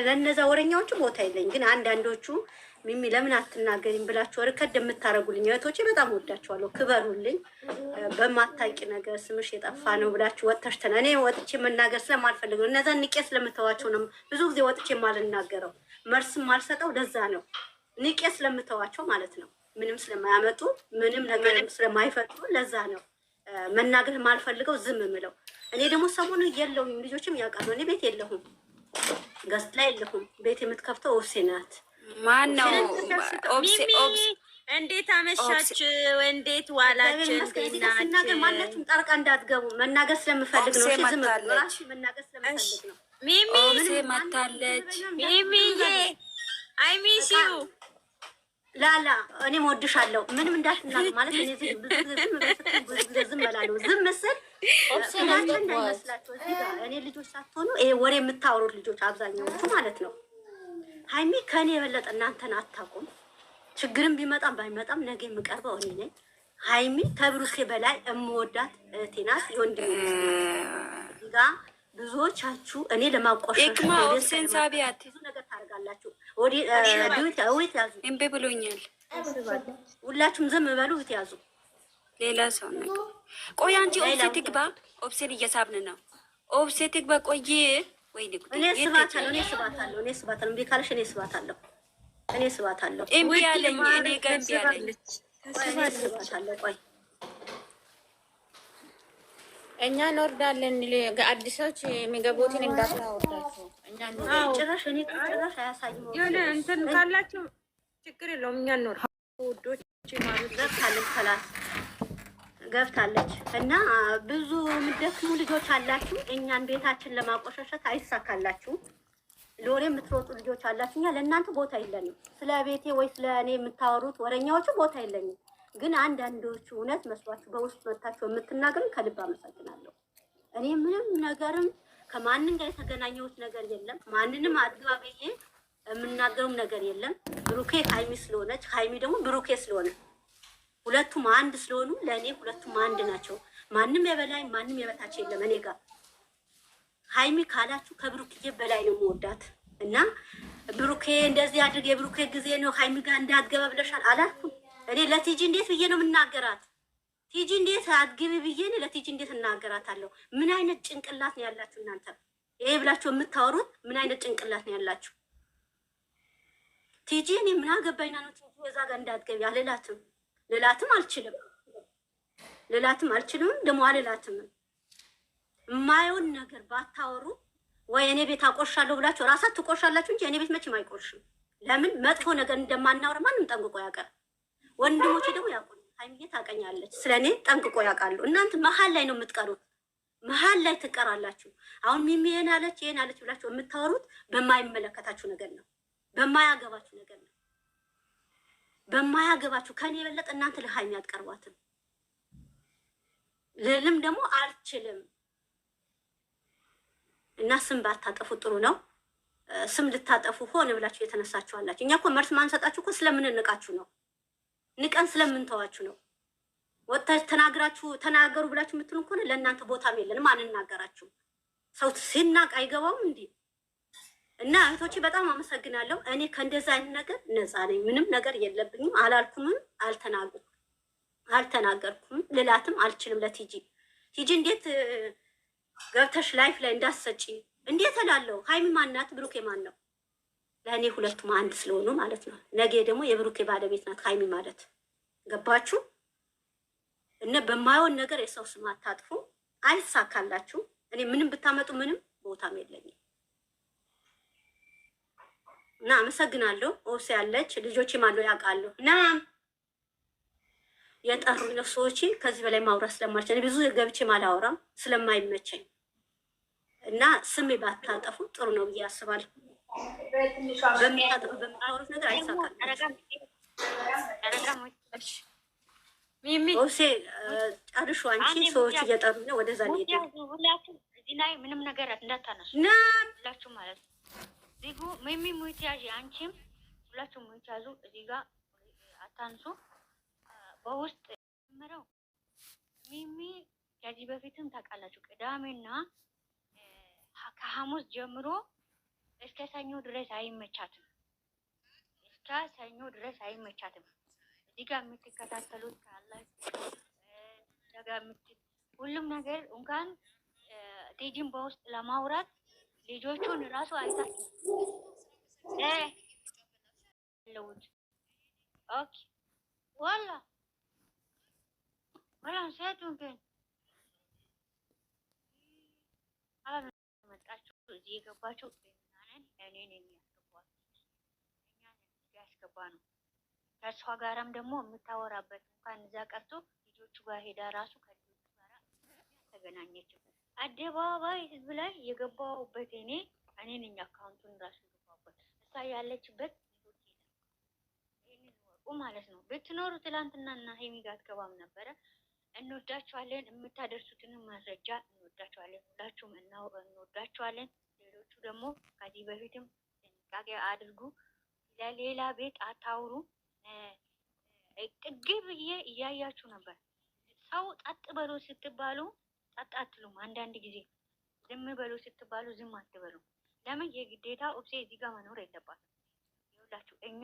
ለነዛ ወረኛዎቹ ቦታ የለኝ። ግን አንዳንዶቹ ሚሚ ለምን አትናገሪም ብላችሁ ርከድ የምታረጉልኝ እህቶቼ በጣም ወዳችኋለሁ። ክበሩልኝ። በማታውቂ ነገር ስምሽ የጠፋ ነው ብላችሁ ወጥተሽ እኔ ወጥቼ መናገር ስለማልፈልግ ነው። እነዛ ንቄ ስለምተዋቸው ነው ብዙ ጊዜ ወጥቼ የማልናገረው። መልስም ማልሰጠው ለዛ ነው። ንቄ ስለምተዋቸው ማለት ነው። ምንም ስለማያመጡ ምንም ነገር ስለማይፈጥሩ ለዛ ነው መናገር ማልፈልገው ዝም ምለው። እኔ ደግሞ ሰሞኑን የለውም ልጆችም ያውቃሉ። እኔ ቤት የለሁም፣ ገስት ላይ የለሁም። ቤት የምትከፍተው ኦብሴ ናት። ማን ነው ኦብሴ? እንዴት አመሻችሁ? እንዴት ዋላችሁ? ስናገር ማናችሁም ጣልቃ እንዳትገቡ። መናገር ስለምፈልግ ነው። እሺ ዝም ብሎ መናገር ስለምፈልግ ነው። ሚሚ መታለች። ሚሚዬ አይ ሚስ ዩ ላላ እኔም ወድሻለሁ። ምንም እንዳትናገር ማለት እኔ ዝም እላለሁ። ዝም ምስል እንዳይመስላችሁ እዚህ ጋር እኔ ልጆች ሳትሆኑ ይሄ ወሬ የምታወሩት ልጆች አብዛኛዎቹ ማለት ነው። ሀይሚ ከእኔ የበለጠ እናንተን አታውቁም። ችግርም ቢመጣም ባይመጣም ነገ የምቀርበው እኔ ነኝ። ሀይሚ ከብሩኬ በላይ የምወዳት እህቴ ናት። የወንድሜ እዚህ ጋር ብዙዎቻችሁ እኔ ለማቆሸሽ ሴንሳቢያት ብዙ ነገር ታደርጋላችሁ። ወዲት ያዙ እምቢ ብሎኛል። ሁላችሁም ዝም በሉ። ያዙ ሌላ ሰው ነው። ቆይ አንቺ ኦብሴ ትግባ። ኦብሴን እየሳብን ነው። ኦብሴ ትግባ። ቆይ ወይ ንቁ እኔ ስባታለሁ። እምቢ ካለሽ እኔ ስባታለሁ። እምቢ አለኝ። እኔ ጋር እምቢ አለኝ። ስባታለሁ። ቆይ እኛ እንወርዳለን። አዲሶች የሚገቡትን እንዳታወርዳቸው። እኛ ጭራሽ እኔ ጭራሽ አያሳይም። የሆነ እንትን ካላችሁ ችግር የለውም። እኛ እንወርድ ውዶች ማለት ገብታለች እና ብዙ የምትደክሙ ልጆች አላችሁ። እኛን ቤታችን ለማቆሸሸት አይሳካላችሁ። ለወሬ የምትሮጡ ልጆች አላችሁ። እኛ ለእናንተ ቦታ የለንም። ስለ ቤቴ ወይ ስለ እኔ የምታወሩት ወረኛዎቹ ቦታ የለኝም። ግን አንዳንዶቹ እውነት መስሏችሁ በውስጥ መታችሁ የምትናገሩኝ ከልብ አመሰግናለሁ። እኔ ምንም ነገርም ከማንም ጋር የተገናኘሁት ነገር የለም። ማንንም አድጋ ብዬ የምናገሩም ነገር የለም። ብሩኬ ሀይሚ ስለሆነች፣ ሀይሚ ደግሞ ብሩኬ ስለሆነ ሁለቱም አንድ ስለሆኑ ለእኔ ሁለቱም አንድ ናቸው። ማንም የበላይ ማንም የበታች የለም እኔ ጋር። ሀይሚ ካላችሁ ከብሩኬ በላይ ነው የምወዳት እና ብሩኬ እንደዚህ አድርግ የብሩኬ ጊዜ ነው ሀይሚ ጋር እንዳትገባ ብለሻል አላልኩም። እኔ ለቲጂ እንዴት ብዬ ነው የምናገራት? ቲጂ እንዴት አትግቢ ብዬ እኔ ለቲጂ እንዴት እናገራታለሁ? ምን አይነት ጭንቅላት ነው ያላችሁ እናንተ? ይሄ ብላችሁ የምታወሩት ምን አይነት ጭንቅላት ነው ያላችሁ? ቲጂ እኔ ምን አገባኝና ነው ቲጂ እዛ ጋር እንዳትገቢ አልላትም። ልላትም አልችልም ደግሞ አልላትም። የማየውን ነገር ባታወሩ ወይ እኔ ቤት አቆርሻለሁ ብላችሁ ራሳችሁ ትቆርሻላችሁ እንጂ እኔ ቤት መቼም አይቆርሽም። ለምን መጥፎ ነገር እንደማናወራ ማንም ጠንቅቆ ያውቃል። ወንድሞቼ ደግሞ ያውቁ። ሀይሚዬ ታውቀኛለች፣ ስለኔ ጠንቅቆ ያውቃሉ። እናንተ መሀል ላይ ነው የምትቀሩት፣ መሀል ላይ ትቀራላችሁ። አሁን ሚሚ ይሄን አለች ብላችሁ የምታወሩት በማይመለከታችሁ ነገር ነው፣ በማያገባችሁ ነገር ነው። በማያገባችሁ ከኔ የበለጠ እናንተ ለሀይሚ አትቀርቧትም። ልልም ደግሞ አልችልም እና ስም ባታጠፉ ጥሩ ነው። ስም ልታጠፉ ሆነ ብላችሁ የተነሳችኋላችሁ። እኛ እኮ መርስ ማንሰጣችሁ እኮ ስለምንንቃችሁ ነው፣ ንቀን ስለምንተዋችሁ ነው። ወጥታችሁ ተናገሩ ብላችሁ የምትሉ ከሆነ ለእናንተ ቦታም የለንም፣ አንናገራችሁ። ሰው ሲናቅ አይገባውም እንዴ? እና እህቶቼ በጣም አመሰግናለሁ። እኔ ከእንደዛ አይነት ነገር ነፃ ነኝ። ምንም ነገር የለብኝም። አላልኩምም፣ አልተናገርኩም፣ ልላትም አልችልም። ለቲጂ እንዴት ገብተሽ ላይፍ ላይ እንዳሰጪ እንዴት እላለሁ? ሀይሚ ማናት? ብሩኬ ማን ነው? ለእኔ ሁለቱም አንድ ስለሆኑ ማለት ነው። ነገ ደግሞ የብሩኬ ባለቤት ናት ሀይሚ ማለት ገባችሁ? እና በማይሆን ነገር የሰው ስም አታጥፉ፣ አይሳካላችሁ። እኔ ምንም ብታመጡ ምንም ቦታም የለኝም። እና አመሰግናለሁ። ኦብሴ ያለች ልጆችም አሉ ያውቃሉ። እና የጠሩኝ ሰዎች ከዚህ በላይ ማውራት ስለማልችል ብዙ ገብቼ አላወራም ስለማይመቸኝ እና ስሜ ባታጠፉ ጥሩ ነው ብዬ አስባለሁ። በምታወሩት ነገር አይሳካል። ኦብሴ ጨርሹ። አንቺ ሰዎች እየጠሩ ነው፣ ወደዛ ሄዱ። ሁላችሁ እዚህ ላይ ምንም ነገር እንዳታነሱ ሁላችሁ ማለት ነው። ዚጉ ሚሚ ሙይት ያዥ፣ አንቺም ሁላችሁ ሙይት ያዙ። እዚህ ጋር አታንሱ። በውስጥ ጀምረው ሚሚ ከዚህ በፊትም ታውቃላችሁ፣ ቅዳሜና ከሐሙስ ጀምሮ እስከ እስከ ሰኞ ድረስ አይመቻትም። እስከ ሰኞ ድረስ አይመቻትም። እዚህ ጋር የምትከታተሉት ካላችሁ ሁሉም ነገር እንኳን ቲጂን በውስጥ ለማውራት ልጆቹን ራሱ አይታችሁ ለውት ኦኬ ወላ ሴቱን ግን መጣችሁ እዚህ የገባችሁ እኔን የሚያስገባት እኛን ያስገባ ነው። ከእሷ ጋራም ደግሞ የምታወራበት እንኳን እዛ ቀርቶ ልጆቹ ጋር ሄዳ ራሱ ከልጆቹ ጋር ተገናኘችው። አደባባይ ህዝብ ላይ የገባሁበት እኔ ነኝ አካውንቱን ራሱ የገባሁበት። እሷ ያለችበት ልጆች ይሄንን ወቁ ማለት ነው። ብትኖሩ ትላንትና እና ሄሚ ጋር አትገባም ነበረ። እንወዳቸዋለን። የምታደርሱትንም ማስረጃ እንወዳቸዋለን። ሁላችሁም እንወዳቸዋለን። ሌሎቹ ደግሞ ከዚህ በፊትም ጥንቃቄ አድርጉ። ለሌላ ቤት አታውሩ። ጥግ ብዬ እያያችሁ ነበር። ሰው ጸጥ በሉ ስትባሉ ጸጥ አትሉም። አንዳንድ ጊዜ ዝም በሉ ስትባሉ ዝም አትበሉ። ለምን የግዴታ ኦብሴ እዚህ ጋር መኖር የለባትም። ይኸውላችሁ እኛ